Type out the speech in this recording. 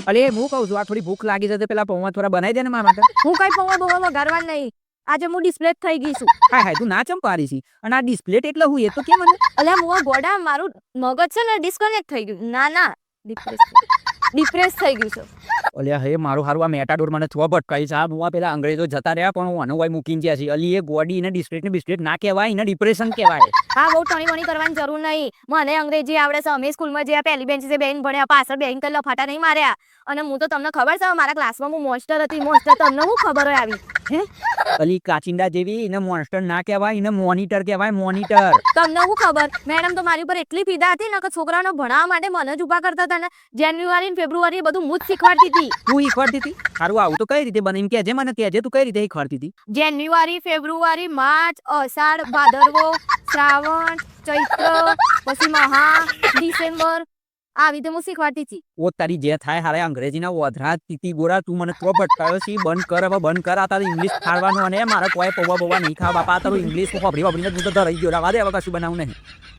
અલે હું કહું છું આ થોડી ભૂખ લાગી છે તો પેલા પૌવા થોડા બનાવી દે ને મારા માટે. હું કઈ પૌવા બૌવા વઘારવા નહીં. આજે હું ડિસ્પ્લે થઈ ગઈ છું. હાય હાય તું ના ચમ પારી છી અને આ ડિસ્પ્લે એટલે હું એ તો કે મને. અલ્યા હું ગોડા મારું મગજ છે ને ડિસ્કનેક્ટ થઈ ગયું. ના ડિપ્રેસ થઈ ગયું છે. અલ્યા હે મારું હારું આ મેટાડોર મને થવા ભટકાઈ છે. આ બુઆ પેલા અંગ્રેજો જતા રહ્યા પણ હું અનુવાય મૂકીને જ્યાં છે. અલી એ ગોડી ને ડિસ્પ્લેટ ના કહેવાય એને ડિપ્રેશન કહેવાય. હા બહુ ટણી વણી કરવાની જરૂર નહીં. મને અંગ્રેજી આવડે છે. અમે સ્કૂલમાં જે પહેલી બેન્ચે બેન ભણ્યા પાછળ બેન કઈ લફાટા નહીં માર્યા. અને હું તો તમને ખબર છે મારા ક્લાસમાં હું મોસ્ટર હતી. મોસ્ટર તમને હું ખબર હોય આવી હે અલી કાચિંડા જેવી એને મોન્સ્ટર ના કહેવાય એને મોનિટર કહેવાય મોનિટર. તમને હું ખબર મેડમ તો મારી ઉપર એટલી ફીદા હતી ને કે છોકરાઓને ભણાવવા માટે મને જ ઉભા કરતા હતા ને જાન્યુઆરી ને ફેબ્રુઆરી બધું હું જ શીખવાડતી હતી. તું શીખવાડતી હતી? સારું આવું તો કઈ રીતે બને એમ કહેજે મને કહેજે તું કઈ રીતે શીખવાડતી હતી? જાન્યુઆરી ફેબ્રુઆરી માર્ચ અષાઢ ભાદરવો શ્રાવણ ચૈત્ર પછી મહા ડિસેમ્બર આવી રીતે હું શીખવાડતી હતી. ઓ તારી જે થાય હારે અંગ્રેજીના વધરા તીતી ગોરા તું મને તો ભટકાયો છે. બંધ કર હવે બંધ કર. આ તારું ઇંગ્લિશ ખાવાનું અને મારે કોઈ પૌવા બૌવા નહીં ખાવા બાપા. તારું ઇંગ્લિશ વાપરીને તું તો ધરાઈ ગયો. રાવા દે હવે કશું બનાવું નહીં.